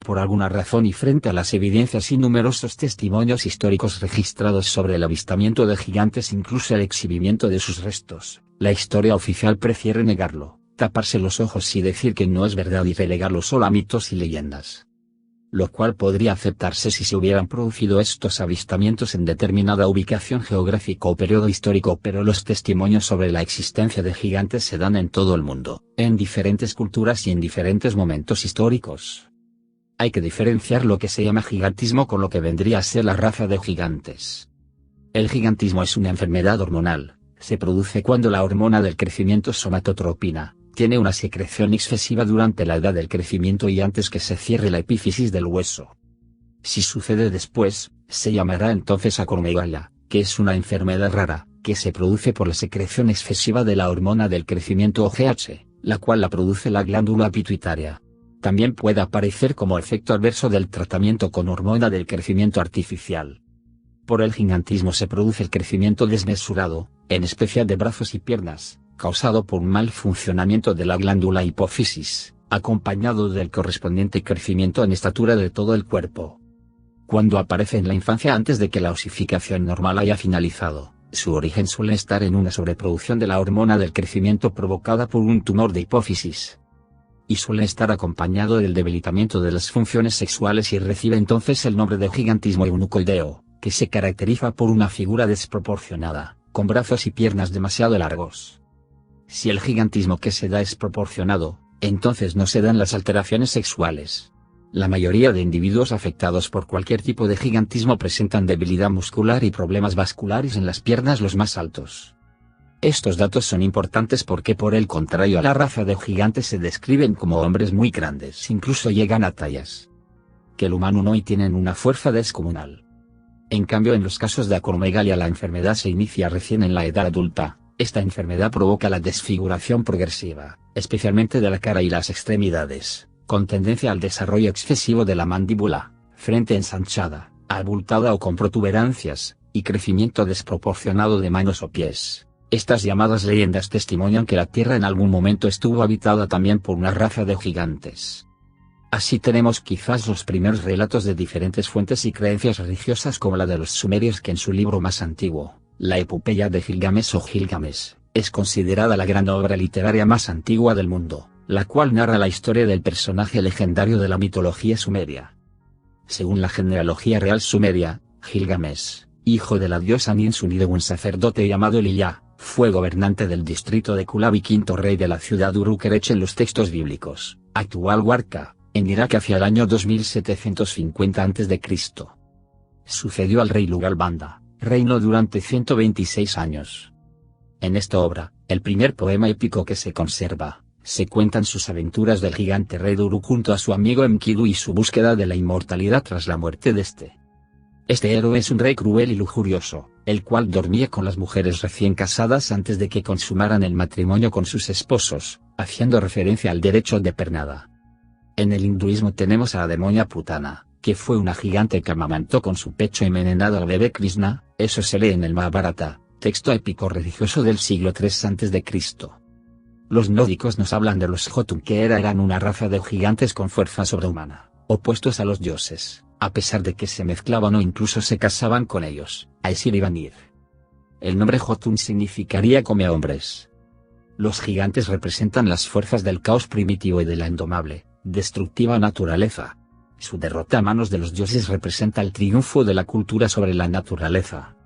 por alguna razón y frente a las evidencias y numerosos testimonios históricos registrados sobre el avistamiento de gigantes, incluso el exhibimiento de sus restos, la historia oficial prefiere negarlo, taparse los ojos y decir que no es verdad y relegarlo solo a mitos y leyendas. Lo cual podría aceptarse si se hubieran producido estos avistamientos en determinada ubicación geográfica o periodo histórico, pero los testimonios sobre la existencia de gigantes se dan en todo el mundo, en diferentes culturas y en diferentes momentos históricos. Hay que diferenciar lo que se llama gigantismo con lo que vendría a ser la raza de gigantes. El gigantismo es una enfermedad hormonal, se produce cuando la hormona del crecimiento somatotropina tiene una secreción excesiva durante la edad del crecimiento y antes que se cierre la epífisis del hueso. Si sucede después, se llamará entonces acromegalia, que es una enfermedad rara, que se produce por la secreción excesiva de la hormona del crecimiento o GH, la cual la produce la glándula pituitaria. También puede aparecer como efecto adverso del tratamiento con hormona del crecimiento artificial. Por el gigantismo se produce el crecimiento desmesurado, en especial de brazos y piernas, causado por un mal funcionamiento de la glándula hipófisis, acompañado del correspondiente crecimiento en estatura de todo el cuerpo. Cuando aparece en la infancia antes de que la osificación normal haya finalizado, su origen suele estar en una sobreproducción de la hormona del crecimiento provocada por un tumor de hipófisis. Y suele estar acompañado del debilitamiento de las funciones sexuales y recibe entonces el nombre de gigantismo eunucoideo, que se caracteriza por una figura desproporcionada, con brazos y piernas demasiado largos. Si el gigantismo que se da es proporcionado, entonces no se dan las alteraciones sexuales. La mayoría de individuos afectados por cualquier tipo de gigantismo presentan debilidad muscular y problemas vasculares en las piernas los más altos. Estos datos son importantes porque por el contrario a la raza de gigantes se describen como hombres muy grandes, incluso llegan a tallas que el humano no y tienen una fuerza descomunal. En cambio en los casos de acromegalia la enfermedad se inicia recién en la edad adulta. Esta enfermedad provoca la desfiguración progresiva, especialmente de la cara y las extremidades, con tendencia al desarrollo excesivo de la mandíbula, frente ensanchada, abultada o con protuberancias, y crecimiento desproporcionado de manos o pies. Estas llamadas leyendas testimonian que la Tierra en algún momento estuvo habitada también por una raza de gigantes. Así tenemos quizás los primeros relatos de diferentes fuentes y creencias religiosas como la de los sumerios que en su libro más antiguo, la epopeya de Gilgamesh o Gilgamesh, es considerada la gran obra literaria más antigua del mundo, la cual narra la historia del personaje legendario de la mitología sumeria. Según la genealogía real sumeria, Gilgamesh, hijo de la diosa Ninsun y de un sacerdote llamado Eliyá, fue gobernante del distrito de Kulab y quinto rey de la ciudad Uruk-Erech en los textos bíblicos, actual Warka, en Irak hacia el año 2750 a.C. Sucedió al rey Lugalbanda, reinó durante 126 años. En esta obra, el primer poema épico que se conserva, se cuentan sus aventuras del gigante rey de Uruk junto a su amigo Enkidu y su búsqueda de la inmortalidad tras la muerte de este. Este héroe es un rey cruel y lujurioso, el cual dormía con las mujeres recién casadas antes de que consumaran el matrimonio con sus esposos, haciendo referencia al derecho de pernada. En el hinduismo tenemos a la demonia Putana, que fue una gigante que amamantó con su pecho envenenado al bebé Krishna. Eso se lee en el Mahabharata, texto épico religioso del siglo III a.C. Los nórdicos nos hablan de los Jotun que eran una raza de gigantes con fuerza sobrehumana, opuestos a los dioses, a pesar de que se mezclaban o incluso se casaban con ellos, Aesir y Vanir. El nombre Jotun significaría come hombres. Los gigantes representan las fuerzas del caos primitivo y de la indomable, destructiva naturaleza. Su derrota a manos de los dioses representa el triunfo de la cultura sobre la naturaleza.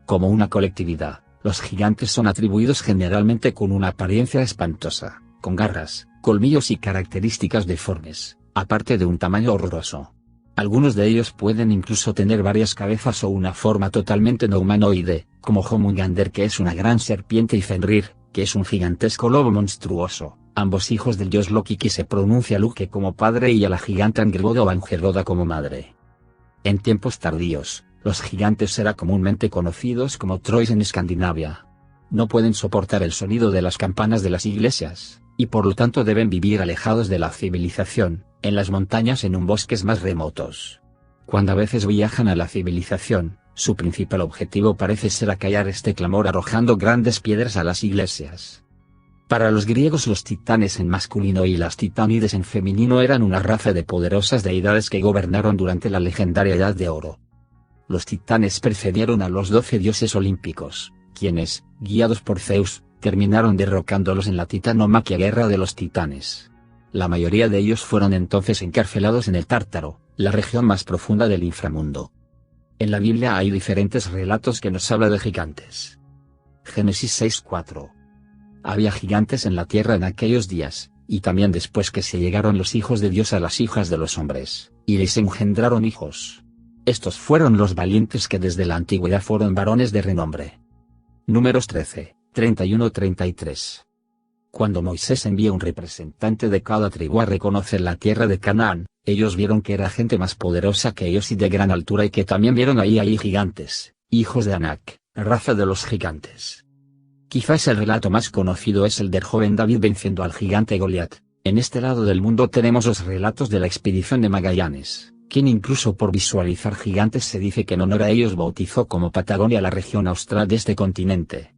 Como una colectividad, los gigantes son atribuidos generalmente con una apariencia espantosa, con garras, colmillos y características deformes, aparte de un tamaño horroroso. Algunos de ellos pueden incluso tener varias cabezas o una forma totalmente no humanoide, como Homungander, que es una gran serpiente, y Fenrir, que es un gigantesco lobo monstruoso, ambos hijos del dios Loki, que se pronuncia Luke como padre, y a la gigante Angrboda o Angeroda como madre. En tiempos tardíos, los gigantes eran comúnmente conocidos como Trolls en Escandinavia. No pueden soportar el sonido de las campanas de las iglesias, y por lo tanto deben vivir alejados de la civilización, en las montañas en bosques más remotos. Cuando a veces viajan a la civilización, su principal objetivo parece ser acallar este clamor arrojando grandes piedras a las iglesias. Para los griegos los titanes en masculino y las titánides en femenino eran una raza de poderosas deidades que gobernaron durante la legendaria Edad de Oro. Los titanes precedieron a los 12 dioses olímpicos, quienes, guiados por Zeus, terminaron derrocándolos en la titanomaquia guerra de los titanes. La mayoría de ellos fueron entonces encarcelados en el Tártaro, la región más profunda del inframundo. En la Biblia hay diferentes relatos que nos habla de gigantes. Génesis 6:4. Había gigantes en la tierra en aquellos días, y también después que se llegaron los hijos de Dios a las hijas de los hombres, y les engendraron hijos. Estos fueron los valientes que desde la antigüedad fueron varones de renombre. Números 13, 31-33. Cuando Moisés envía un representante de cada tribu a reconocer la tierra de Canaán, ellos vieron que era gente más poderosa que ellos y de gran altura y que también vieron ahí gigantes, hijos de Anak, raza de los gigantes. Quizás el relato más conocido es el del joven David venciendo al gigante Goliat. En este lado del mundo tenemos los relatos de la expedición de Magallanes, quien incluso por visualizar gigantes se dice que en honor a ellos bautizó como Patagonia la región austral de este continente.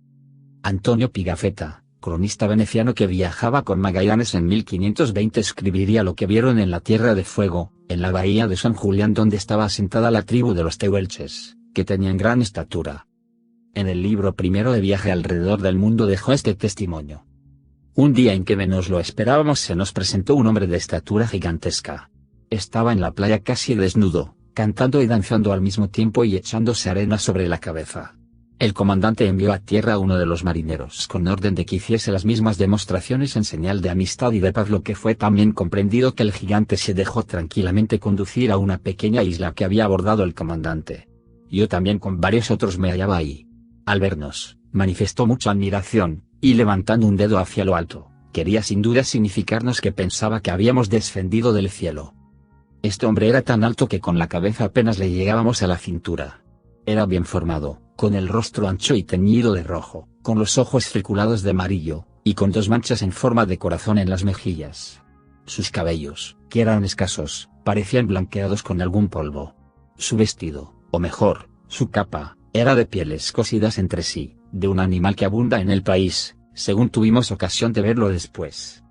Antonio Pigafetta, cronista veneciano que viajaba con Magallanes en 1520, escribiría lo que vieron en la Tierra de Fuego, en la bahía de San Julián donde estaba asentada la tribu de los tehuelches, que tenían gran estatura. En el libro primero de Viaje alrededor del mundo dejó este testimonio. Un día en que menos lo esperábamos se nos presentó un hombre de estatura gigantesca. Estaba en la playa casi desnudo, cantando y danzando al mismo tiempo y echándose arena sobre la cabeza. El comandante envió a tierra a uno de los marineros con orden de que hiciese las mismas demostraciones en señal de amistad y de paz, lo que fue también comprendido que el gigante se dejó tranquilamente conducir a una pequeña isla que había abordado el comandante. Yo también con varios otros me hallaba ahí. Al vernos, manifestó mucha admiración, y levantando un dedo hacia lo alto, quería sin duda significarnos que pensaba que habíamos descendido del cielo. Este hombre era tan alto que con la cabeza apenas le llegábamos a la cintura. Era bien formado, con el rostro ancho y teñido de rojo, con los ojos friculados de amarillo, y con 2 manchas en forma de corazón en las mejillas. Sus cabellos, que eran escasos, parecían blanqueados con algún polvo. Su vestido, o mejor, su capa, era de pieles cosidas entre sí, de un animal que abunda en el país, según tuvimos ocasión de verlo después.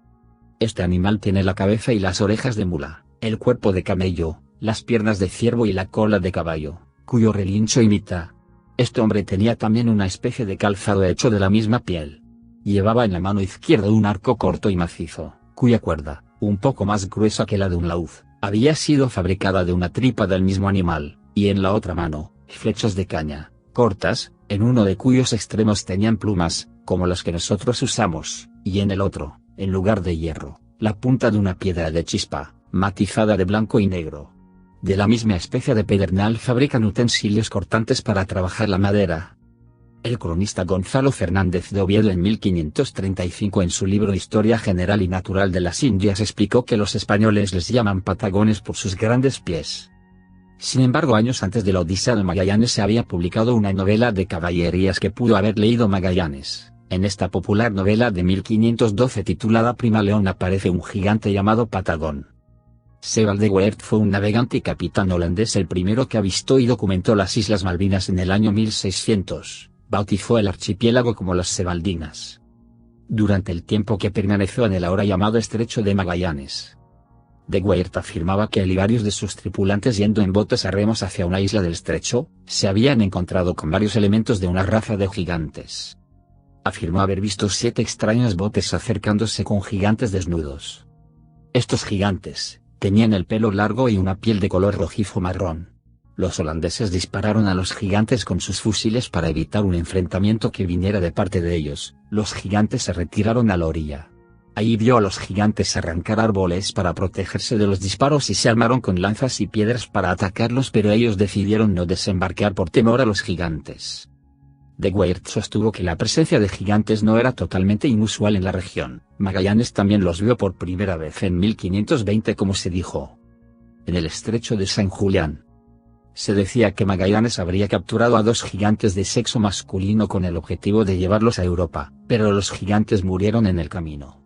Este animal tiene la cabeza y las orejas de mula, el cuerpo de camello, las piernas de ciervo y la cola de caballo, cuyo relincho imita. Este hombre tenía también una especie de calzado hecho de la misma piel. Llevaba en la mano izquierda un arco corto y macizo, cuya cuerda, un poco más gruesa que la de un laúd, había sido fabricada de una tripa del mismo animal, y en la otra mano, flechas de caña, cortas, en uno de cuyos extremos tenían plumas, como las que nosotros usamos, y en el otro, en lugar de hierro, la punta de una piedra de chispa, matizada de blanco y negro. De la misma especie de pedernal fabrican utensilios cortantes para trabajar la madera. El cronista Gonzalo Fernández de Oviedo en 1535 en su libro Historia General y Natural de las Indias explicó que los españoles les llaman patagones por sus grandes pies. Sin embargo, años antes de la Odisea de Magallanes se había publicado una novela de caballerías que pudo haber leído Magallanes. En esta popular novela de 1512 titulada Prima León aparece un gigante llamado Patagón. Sebald de Weert fue un navegante y capitán holandés el primero que avistó y documentó las Islas Malvinas en el año 1600, bautizó el archipiélago como las Sebaldinas. Durante el tiempo que permaneció en el ahora llamado Estrecho de Magallanes, de Weert afirmaba que él y varios de sus tripulantes yendo en botes a remos hacia una isla del estrecho, se habían encontrado con varios elementos de una raza de gigantes. Afirmó haber visto 7 extraños botes acercándose con gigantes desnudos. Estos gigantes tenían el pelo largo y una piel de color rojizo marrón. Los holandeses dispararon a los gigantes con sus fusiles para evitar un enfrentamiento que viniera de parte de ellos. Los gigantes se retiraron a la orilla. Ahí vio a los gigantes arrancar árboles para protegerse de los disparos y se armaron con lanzas y piedras para atacarlos, pero ellos decidieron no desembarcar por temor a los gigantes. De Weert sostuvo que la presencia de gigantes no era totalmente inusual en la región. Magallanes también los vio por primera vez en 1520, como se dijo, en el estrecho de San Julián. Se decía que Magallanes habría capturado a 2 gigantes de sexo masculino con el objetivo de llevarlos a Europa, pero los gigantes murieron en el camino.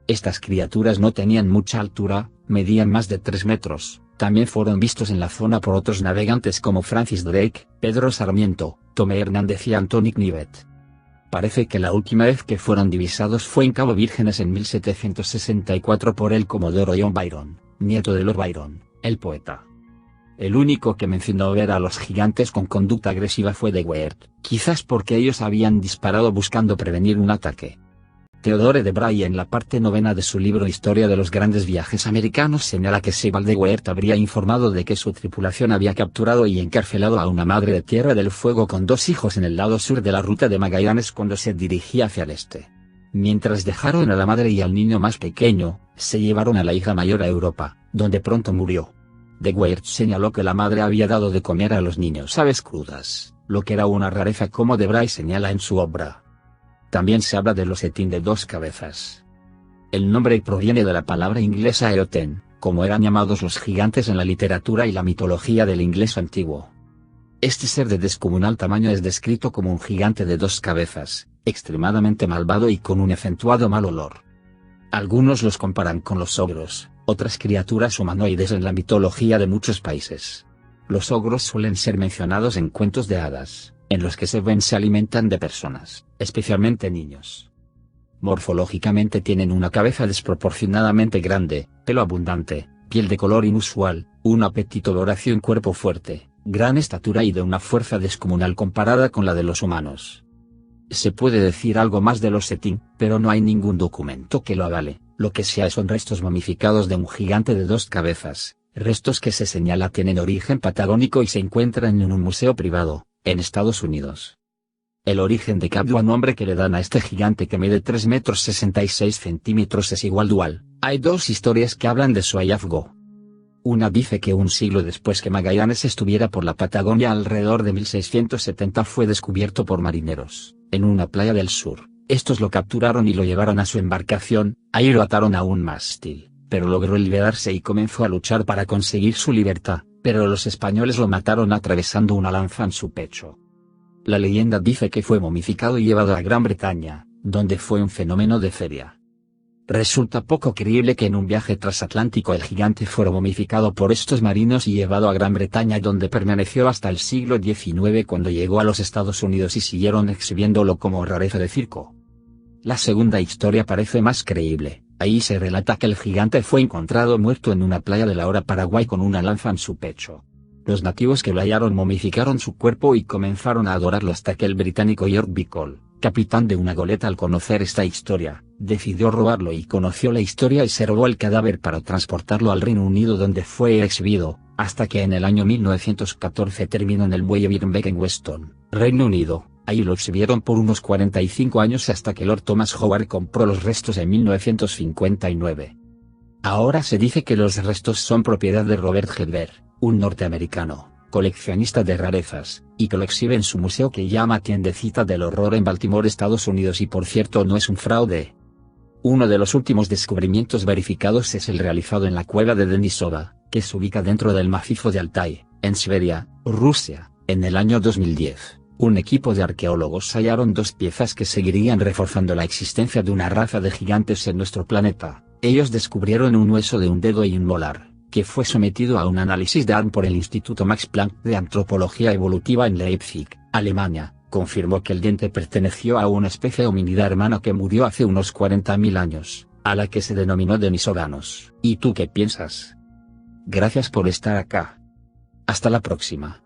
Estas criaturas no tenían mucha altura, medían más de 3 metros, también fueron vistos en la zona por otros navegantes como Francis Drake, Pedro Sarmiento, Tomé Hernández y Antoni Knivet. Parece que la última vez que fueron divisados fue en Cabo Vírgenes en 1764 por el comodoro John Byron, nieto de Lord Byron, el poeta. El único que mencionó ver a los gigantes con conducta agresiva fue de Weert, quizás porque ellos habían disparado buscando prevenir un ataque. Theodore de Bray en la parte 9 de su libro Historia de los Grandes Viajes Americanos señala que Sebald de Weert habría informado de que su tripulación había capturado y encarcelado a una madre de Tierra del Fuego con 2 hijos en el lado sur de la ruta de Magallanes cuando se dirigía hacia el este. Mientras dejaron a la madre y al niño más pequeño, se llevaron a la hija mayor a Europa, donde pronto murió. De Weert señaló que la madre había dado de comer a los niños aves crudas, lo que era una rareza como de Bray señala en su obra. También se habla de los etín de 2 cabezas. El nombre proviene de la palabra inglesa eoten, como eran llamados los gigantes en la literatura y la mitología del inglés antiguo. Este ser de descomunal tamaño es descrito como un gigante de 2 cabezas, extremadamente malvado y con un acentuado mal olor. Algunos los comparan con los ogros, otras criaturas humanoides en la mitología de muchos países. Los ogros suelen ser mencionados en cuentos de hadas, en los que se alimentan de personas, especialmente niños. Morfológicamente tienen una cabeza desproporcionadamente grande, pelo abundante, piel de color inusual, un apetito voraz y un cuerpo fuerte, gran estatura y de una fuerza descomunal comparada con la de los humanos. Se puede decir algo más de los etín, pero no hay ningún documento que lo avale. Lo que sí hay son restos momificados de un gigante de 2 cabezas, restos que se señala tienen origen patagónico y se encuentran en un museo privado, en Estados Unidos. El origen de cada nombre que le dan a este gigante que mide 3 metros 66 centímetros es igual dual. Hay 2 historias que hablan de su hallazgo. Una dice que un siglo después que Magallanes estuviera por la Patagonia alrededor de 1670 fue descubierto por marineros, en una playa del sur. Estos lo capturaron y lo llevaron a su embarcación, ahí lo ataron a un mástil, pero logró liberarse y comenzó a luchar para conseguir su libertad, pero los españoles lo mataron atravesando una lanza en su pecho. La leyenda dice que fue momificado y llevado a Gran Bretaña, donde fue un fenómeno de feria. Resulta poco creíble que en un viaje transatlántico el gigante fuera momificado por estos marinos y llevado a Gran Bretaña, donde permaneció hasta el siglo XIX cuando llegó a los Estados Unidos y siguieron exhibiéndolo como rareza de circo. La segunda historia parece más creíble. Ahí se relata que el gigante fue encontrado muerto en una playa de la hora Paraguay con una lanza en su pecho. Los nativos que lo hallaron momificaron su cuerpo y comenzaron a adorarlo hasta que el británico York Bicol, capitán de una goleta, al conocer esta historia, decidió robarlo y conoció la historia y se robó el cadáver para transportarlo al Reino Unido, donde fue exhibido, hasta que en el año 1914 terminó en el muelle Birnbeck en Weston, Reino Unido. Ahí lo exhibieron por unos 45 años hasta que Lord Thomas Howard compró los restos en 1959. Ahora se dice que los restos son propiedad de Robert Hedberg, un norteamericano, coleccionista de rarezas, y que lo exhibe en su museo que llama Tiendecita del Horror en Baltimore, Estados Unidos, y por cierto no es un fraude. Uno de los últimos descubrimientos verificados es el realizado en la cueva de Denisova, que se ubica dentro del macizo de Altai, en Siberia, Rusia, en el año 2010. Un equipo de arqueólogos hallaron 2 piezas que seguirían reforzando la existencia de una raza de gigantes en nuestro planeta. Ellos descubrieron un hueso de un dedo y un molar, que fue sometido a un análisis de ADN por el Instituto Max Planck de Antropología Evolutiva en Leipzig, Alemania. Confirmó que el diente perteneció a una especie hominida hermana que murió hace unos 40.000 años, a la que se denominó denisovanos. ¿Y tú qué piensas? Gracias por estar acá. Hasta la próxima.